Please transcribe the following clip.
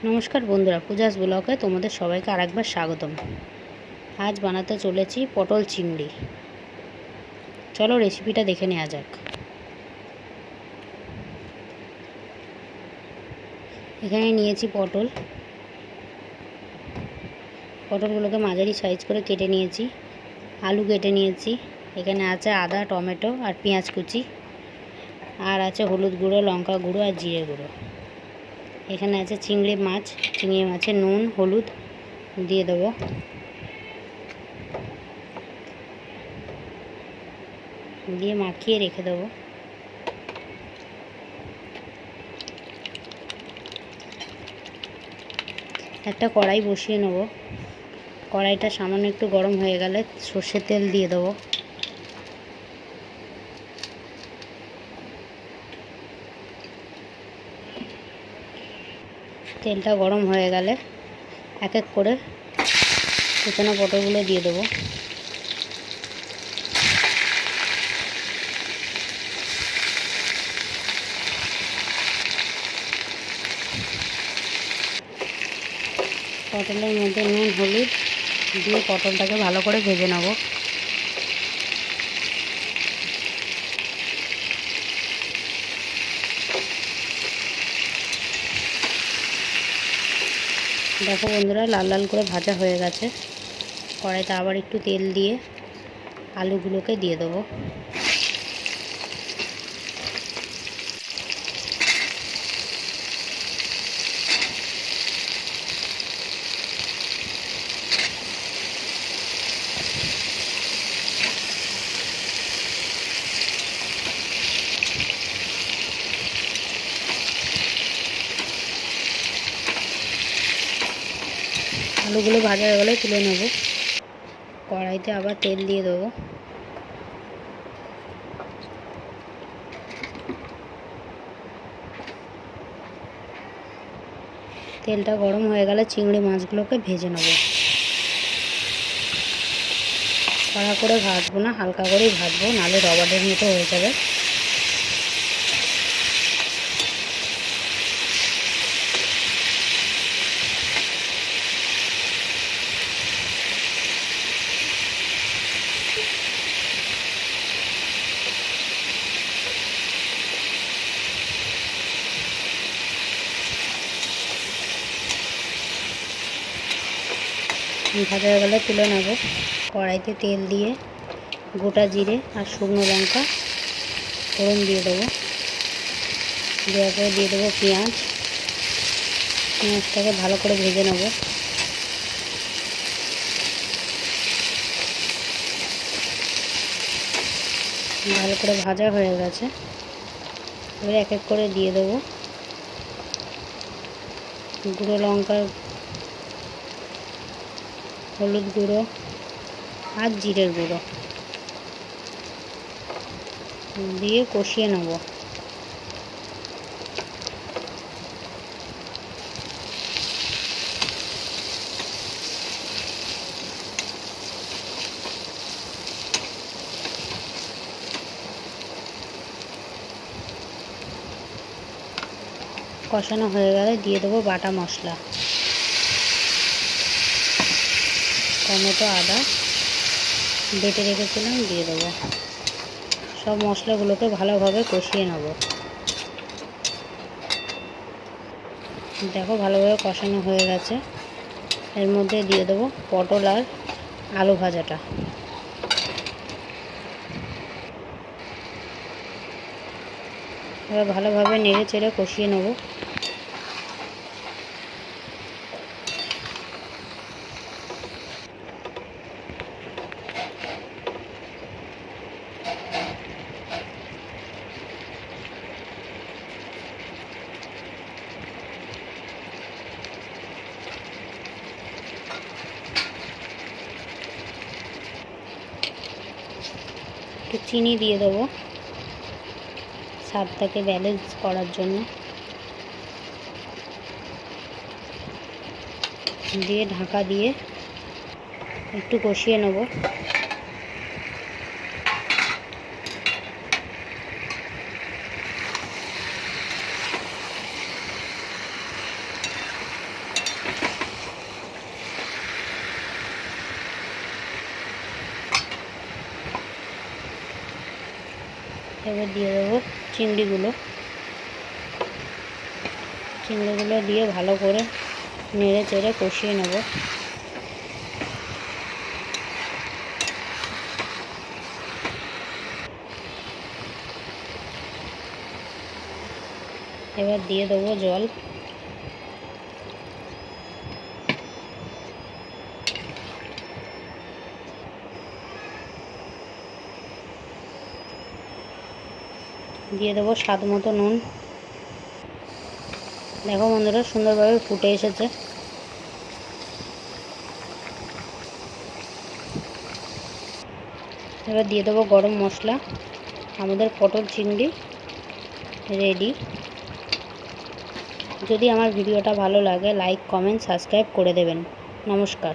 নমস্কার বন্ধুরা, পূজাস ব্লগে তোমাদের সবাইকে আরেকবার স্বাগতম। আজ বানাতে চলেছি পটল চিংড়ি। চলো রেসিপিটা দেখে নেওয়া যাক। এখানে নিয়েছি পটলগুলোকে মাঝারি সাইজ করে কেটে নিয়েছি। আলু কেটে নিয়েছি। এখানে আছে আদা, টমেটো আর পেঁয়াজ কুচি, আর আছে হলুদ গুঁড়ো, লঙ্কা গুঁড়ো আর জিরে গুঁড়ো। এখানে আছে চিংড়ি মাছে নুন হলুদ দিয়ে দেবো। দিয়ে মাখিয়ে রেখে দেবো। একটা কড়াই বসিয়ে নেব। কড়াইটা সামান্য একটু গরম হয়ে গেলে সর্ষের তেল দিয়ে দেবো। তেলটা গরম হয়ে গেলে এক এক করে কুচানো পটলগুলো দিয়ে দেবো। পটলের মধ্যে নুন হলুদ দিয়ে পটলটাকে ভালো করে ভেজে নেব। দেখো বন্ধুরা, লাল লাল করে ভাজা হয়ে গেছে। কড়াইতে আবার একটু তেল দিয়ে আলুগুলোকে দিয়ে দেবো। আলুগুলো ভাজা হয়ে গেলে তুলে নেব। কড়াইতে আবার তেল দিয়ে দেবো। তেলটা গরম হয়ে গেলে চিংড়ি মাছগুলোকে ভেজে নেব। কড়া করে ভাজবো না, হালকা করেই ভাজবো, নাহলে রবারের মতো হয়ে যাবে। ভাজা হয়ে গেলে তুলে নেব। কড়াইতে তেল দিয়ে গোটা জিরে আর শুকনো লঙ্কা ফোড়ন দিয়ে দেবো। দেওয়ার পরে দিয়ে দেবো পেঁয়াজটাকে ভালো করে ভেজে নেব। ভালো করে ভাজা হয়ে গেছে। এবারে এক এক করে দিয়ে দেবো গুঁড়ো লঙ্কার, হলুদ গুঁড়ো আর জিরের গুঁড়ো দিয়ে কষিয়ে নেব। কষানো হয়ে গেলে দিয়ে দেবো বাটা মশলা, টমেটো আদা বেটে রেখেছিলাম দিয়ে দেবো। সব মশলাগুলোকে ভালোভাবে কষিয়ে নেব। দেখো ভালোভাবে কষানো হয়ে গেছে। এর মধ্যে দিয়ে দেবো পটল আর আলু ভাজাটা। এবার ভালোভাবে নেড়ে চেড়ে কষিয়ে নেব। একটু চিনি দিয়ে দেবো স্বাদটাকে ব্যালেন্স করার জন্য। দিয়ে ঢাকা দিয়ে একটু কষিয়ে নেব। এবার দিয়ে দেবো চিংড়িগুলো দিয়ে ভালো করে নেড়ে চেড়ে কষিয়ে নেব। এবার দিয়ে দেবো জল। দিয়ে দেবো স্বাদ মতো নুন। দেখো বন্ধুরা সুন্দরভাবে ফুটে এসেছে। এবার দিয়ে দেবো গরম মশলা। আমাদের পটল চিংড়ি রেডি। যদি আমার ভিডিওটা ভালো লাগে লাইক কমেন্ট সাবস্ক্রাইব করে দেবেন। নমস্কার।